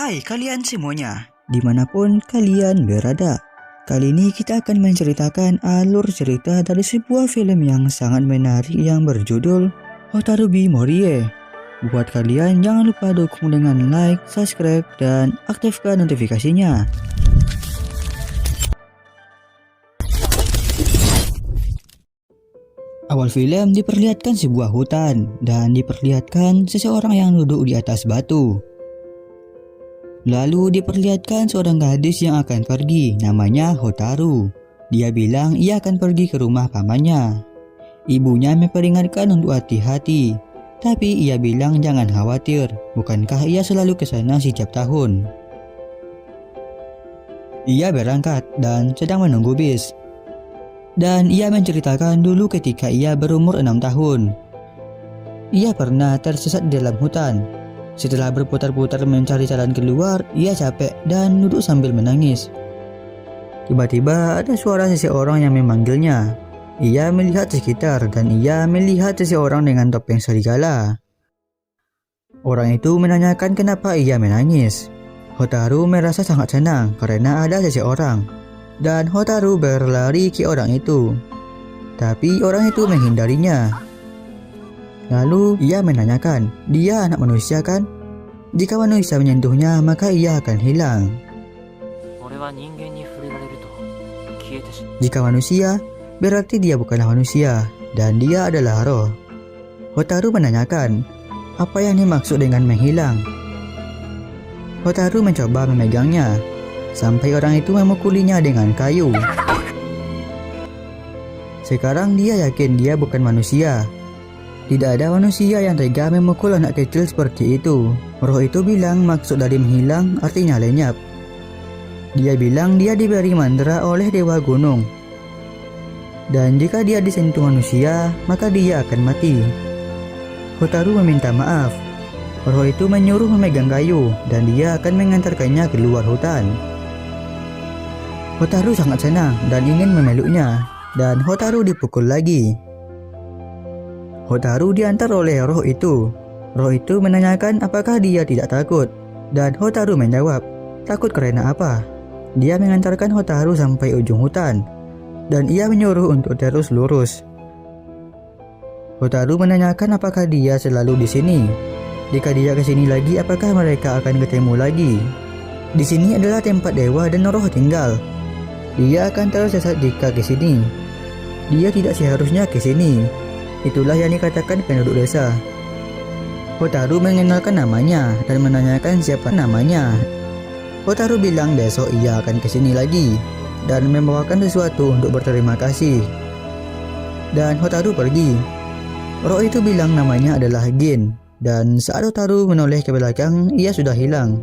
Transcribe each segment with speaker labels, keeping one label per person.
Speaker 1: Hai kalian semuanya, dimanapun kalian berada. Kali ini kita akan menceritakan alur cerita dari sebuah film yang sangat menarik yang berjudul Hotarubi Morie. Buat kalian jangan lupa dukung dengan like, subscribe, dan aktifkan notifikasinya. Awal film diperlihatkan sebuah hutan dan diperlihatkan seseorang yang duduk di atas batu. Lalu diperlihatkan seorang gadis yang akan pergi, namanya Hotaru. Dia bilang ia akan pergi ke rumah pamannya. Ibunya memperingatkan untuk hati-hati, tapi ia bilang jangan khawatir, bukankah ia selalu ke sana setiap tahun. Ia berangkat dan sedang menunggu bis. Dan ia menceritakan dulu ketika ia berumur 6 tahun. Ia pernah tersesat di dalam hutan. Setelah berputar-putar mencari jalan keluar, ia capek dan duduk sambil menangis. Tiba-tiba ada suara seseorang yang memanggilnya. Ia melihat sekitar dan ia melihat seseorang dengan topeng serigala. Orang itu menanyakan kenapa ia menangis. Hotaru merasa sangat senang karena ada seseorang. Dan Hotaru berlari ke orang itu. Tapi orang itu menghindarinya. Lalu ia menanyakan, dia anak manusia kan? Jika manusia menyentuhnya maka ia akan hilang. Jika manusia, berarti dia bukanlah manusia dan dia adalah roh. Hotaru menanyakan, apa yang dimaksud dengan menghilang? Hotaru mencoba memegangnya, sampai orang itu memukulinya dengan kayu. Sekarang dia yakin dia bukan manusia. Tidak ada manusia yang tega memukul anak kecil seperti itu. Roh itu bilang maksud dari menghilang artinya lenyap. Dia bilang dia diberi mantra oleh dewa gunung. Dan jika dia disentuh manusia, maka dia akan mati. Hotaru meminta maaf. Roh itu menyuruh memegang kayu dan dia akan mengantarkannya keluar hutan. Hotaru sangat senang dan ingin memeluknya. Dan Hotaru dipukul lagi. Hotaru diantar oleh roh itu. Roh itu menanyakan apakah dia tidak takut. Dan Hotaru menjawab, takut karena apa? Dia mengantarkan Hotaru sampai ujung hutan. Dan ia menyuruh untuk terus lurus. Hotaru menanyakan apakah dia selalu di sini. Jika dia ke sini lagi, apakah mereka akan ketemu lagi? Di sini adalah tempat dewa dan roh tinggal. Dia akan tersesat jika ke sini. Dia tidak seharusnya ke sini. Itulah yang dikatakan penduduk desa. Hotaru mengenalkan namanya dan menanyakan siapa namanya. Hotaru bilang besok ia akan ke sini lagi dan membawakan sesuatu untuk berterima kasih. Dan Hotaru pergi. Roh itu bilang namanya adalah Gin. Dan saat Hotaru menoleh ke belakang, ia sudah hilang.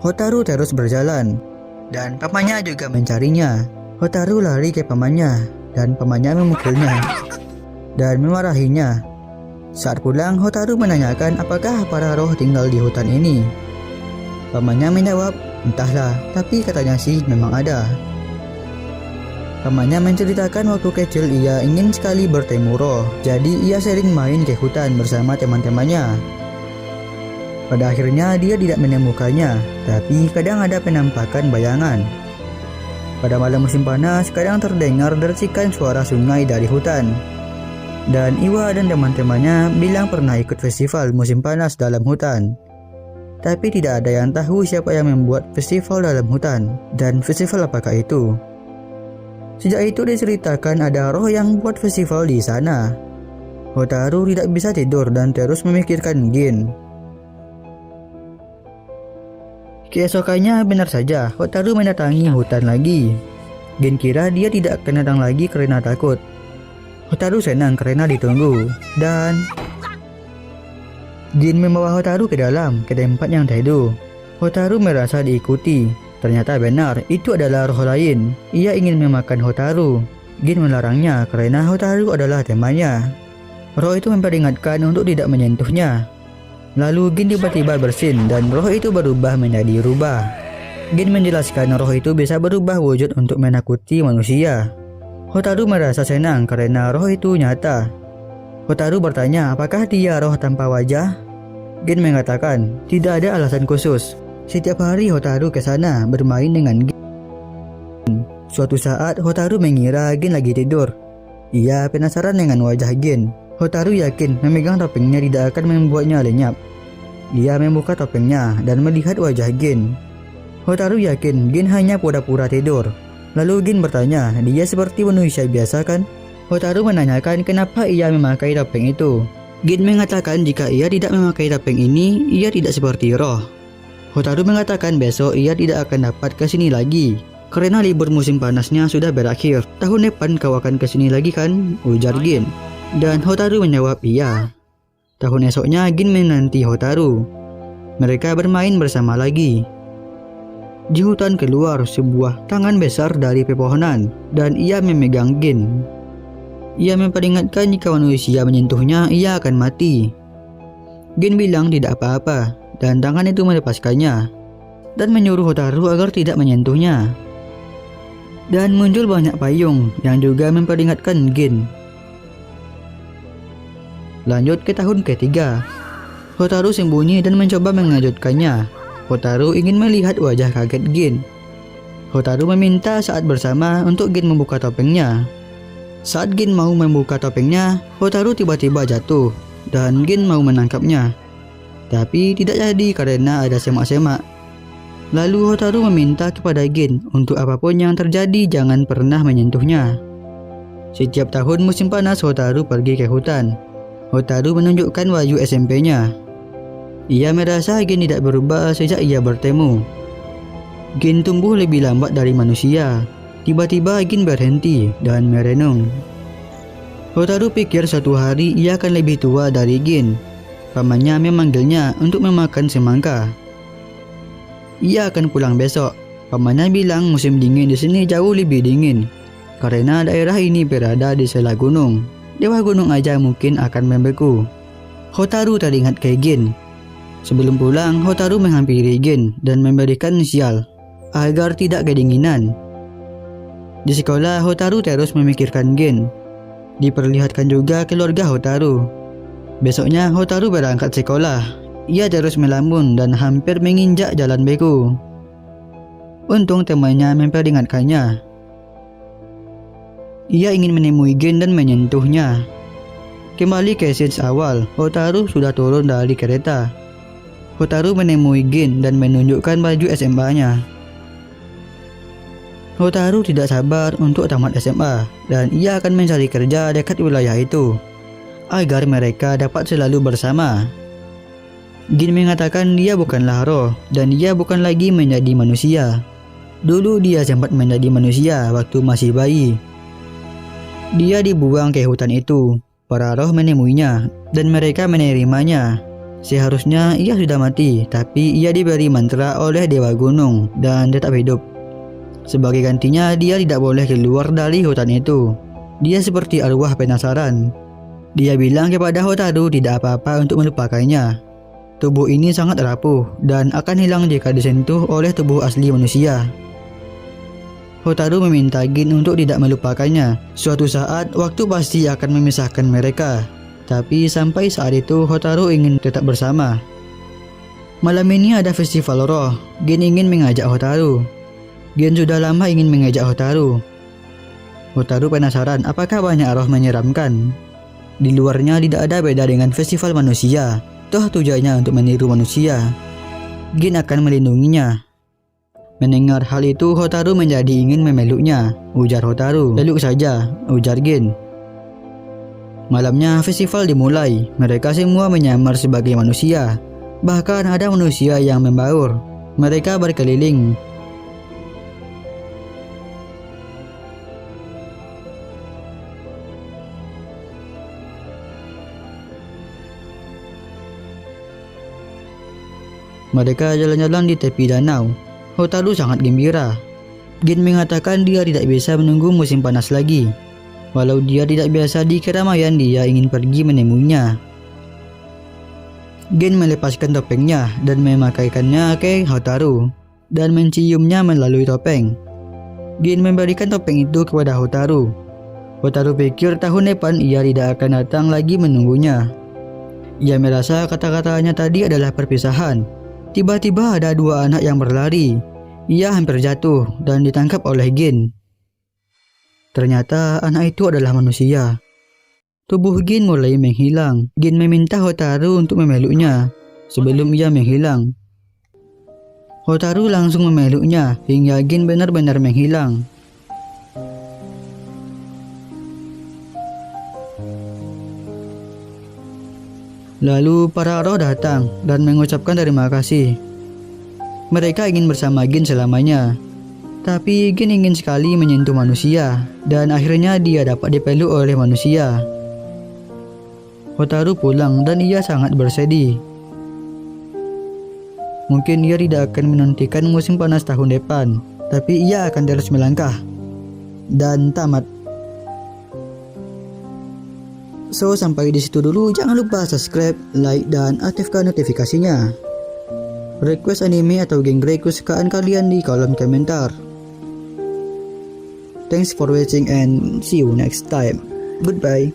Speaker 1: Hotaru terus berjalan. Dan pamannya juga mencarinya. Hotaru lari ke pamannya dan pamannya memukulnya dan memarahinya. Saat pulang, Hotaru menanyakan apakah para roh tinggal di hutan ini. Pamannya menjawab, entahlah, tapi katanya sih memang ada. Pamannya menceritakan waktu kecil ia ingin sekali bertemu roh, jadi ia sering main ke hutan bersama teman-temannya. Pada akhirnya dia tidak menemukannya, tapi kadang ada penampakan bayangan. Pada malam musim panas, kadang terdengar dercikan suara sungai dari hutan. Dan Iwa dan teman-temannya bilang pernah ikut festival musim panas dalam hutan. Tapi tidak ada yang tahu siapa yang membuat festival dalam hutan, dan festival apakah itu. Sejak itu diceritakan ada roh yang buat festival di sana. Hotaru tidak bisa tidur dan terus memikirkan Gin. Keesokannya benar saja, Hotaru mendatangi hutan lagi. Gin kira dia tidak akan datang lagi karena takut. Hotaru senang karena ditunggu. Dan Gin membawa Hotaru ke dalam, ke tempat yang teduh. Hotaru merasa diikuti. Ternyata benar, itu adalah roh lain. Ia ingin memakan Hotaru. Gin melarangnya karena Hotaru adalah temannya. Roh itu memperingatkan untuk tidak menyentuhnya. Lalu Gin tiba-tiba bersin dan roh itu berubah menjadi rubah. Gin menjelaskan roh itu bisa berubah wujud untuk menakuti manusia. Hotaru merasa senang karena roh itu nyata. Hotaru bertanya apakah dia roh tanpa wajah? Gin mengatakan tidak ada alasan khusus. Setiap hari Hotaru ke sana bermain dengan Gin. Suatu saat Hotaru mengira Gin lagi tidur. Ia penasaran dengan wajah Gin. Hotaru yakin memegang topengnya tidak akan membuatnya lenyap. Dia membuka topengnya dan melihat wajah Gin. Hotaru yakin Gin hanya pura-pura tidur. Lalu Gin bertanya, dia seperti manusia biasa kan? Hotaru menanyakan kenapa ia memakai topeng itu. Gin mengatakan jika ia tidak memakai topeng ini, ia tidak seperti roh. Hotaru mengatakan besok ia tidak akan dapat ke sini lagi karena libur musim panasnya sudah berakhir. Tahun depan kau akan ke sini lagi kan? Ujar Gin. Dan Hotaru menjawab iya. Tahun esoknya Gin menanti Hotaru. Mereka bermain bersama lagi. Di hutan keluar sebuah tangan besar dari pepohonan dan ia memegang Gin. Ia memperingatkan jika manusia menyentuhnya ia akan mati. Gin bilang tidak apa-apa dan tangan itu melepaskannya dan menyuruh Hotaru agar tidak menyentuhnya. Dan muncul banyak payung yang juga memperingatkan Gin. Lanjut ke tahun ketiga. Hotaru sembunyi dan mencoba mengejutkannya. Hotaru ingin melihat wajah kaget Gin. Hotaru meminta saat bersama untuk Gin membuka topengnya. Saat Gin mau membuka topengnya, Hotaru tiba-tiba jatuh dan Gin mau menangkapnya. Tapi tidak jadi karena ada semak-semak. Lalu Hotaru meminta kepada Gin untuk apapun yang terjadi jangan pernah menyentuhnya. Setiap tahun musim panas Hotaru pergi ke hutan. Hotaru menunjukkan baju SMP-nya. Ia merasa Gin tidak berubah sejak ia bertemu. Gin tumbuh lebih lambat dari manusia. Tiba-tiba Gin berhenti dan merenung. Hotaru pikir suatu hari ia akan lebih tua dari Gin. Pamannya memanggilnya untuk memakan semangka. Ia akan pulang besok. Pamannya bilang musim dingin di sini jauh lebih dingin karena daerah ini berada di sela gunung. Dewa gunung aja mungkin akan membeku. Hotaru teringat ke Gin. Sebelum pulang, Hotaru menghampiri Gin dan memberikan sial agar tidak kedinginan. Di sekolah, Hotaru terus memikirkan Gin. Diperlihatkan juga keluarga Hotaru. Besoknya, Hotaru berangkat sekolah. Ia terus melamun dan hampir menginjak jalan beku. Untung temannya memperingatkannya. Ia ingin menemui Gin dan menyentuhnya. Kembali ke scene awal, Hotaru sudah turun dari kereta. Hotaru menemui Gin dan menunjukkan baju SMA-nya. Hotaru tidak sabar untuk tamat SMA dan ia akan mencari kerja dekat wilayah itu agar mereka dapat selalu bersama. Gin mengatakan dia bukanlah roh dan dia bukan lagi menjadi manusia. Dulu dia sempat menjadi manusia waktu masih bayi. Dia dibuang ke hutan itu. Para roh menemuinya dan mereka menerimanya. Seharusnya ia sudah mati, tapi ia diberi mantra oleh Dewa Gunung dan tetap hidup. Sebagai gantinya, dia tidak boleh keluar dari hutan itu. Dia seperti arwah penasaran. Dia bilang kepada Hotaru tidak apa-apa untuk melupakannya. Tubuh ini sangat rapuh dan akan hilang jika disentuh oleh tubuh asli manusia. Hotaru meminta Gin untuk tidak melupakannya. Suatu saat, waktu pasti akan memisahkan mereka. Tapi sampai saat itu, Hotaru ingin tetap bersama. Malam ini ada festival roh. Gin ingin mengajak Hotaru. Gin sudah lama ingin mengajak Hotaru. Hotaru penasaran apakah banyak roh menyeramkan. Di luarnya tidak ada beda dengan festival manusia. Toh tujuannya untuk meniru manusia. Gin akan melindunginya. Mendengar hal itu, Hotaru menjadi ingin memeluknya. Ujar Hotaru. Peluk saja, ujar Gin. Malamnya festival dimulai. Mereka semua menyamar sebagai manusia. Bahkan ada manusia yang membaur. Mereka berkeliling. Mereka jalan-jalan di tepi danau. Hotaru sangat gembira. Gin mengatakan dia tidak bisa menunggu musim panas lagi. Walau dia tidak biasa di keramaian, dia ingin pergi menemuinya. Gin melepaskan topengnya dan memakaikannya ke Hotaru dan menciumnya melalui topeng. Gin memberikan topeng itu kepada Hotaru. Hotaru pikir tahun depan ia tidak akan datang lagi menunggunya. Ia merasa kata-katanya tadi adalah perpisahan. Tiba-tiba ada dua anak yang berlari. Ia hampir jatuh dan ditangkap oleh Gin. Ternyata anak itu adalah manusia. Tubuh Gin mulai menghilang. Gin meminta Hotaru untuk memeluknya sebelum ia menghilang. Hotaru langsung memeluknya hingga Gin benar-benar menghilang. Lalu para roh datang dan mengucapkan terima kasih. Mereka ingin bersama Gin selamanya. Tapi Gin ingin sekali menyentuh manusia dan akhirnya dia dapat dipeluk oleh manusia. Hotaru pulang dan ia sangat bersedih. Mungkin ia tidak akan menantikan musim panas tahun depan, tapi ia akan terus melangkah. Dan tamat. So, sampai di situ dulu. Jangan lupa subscribe, like, dan aktifkan notifikasinya. Request anime atau genre kesukaan kalian di kolom komentar. Thanks for watching and see you next time. Goodbye.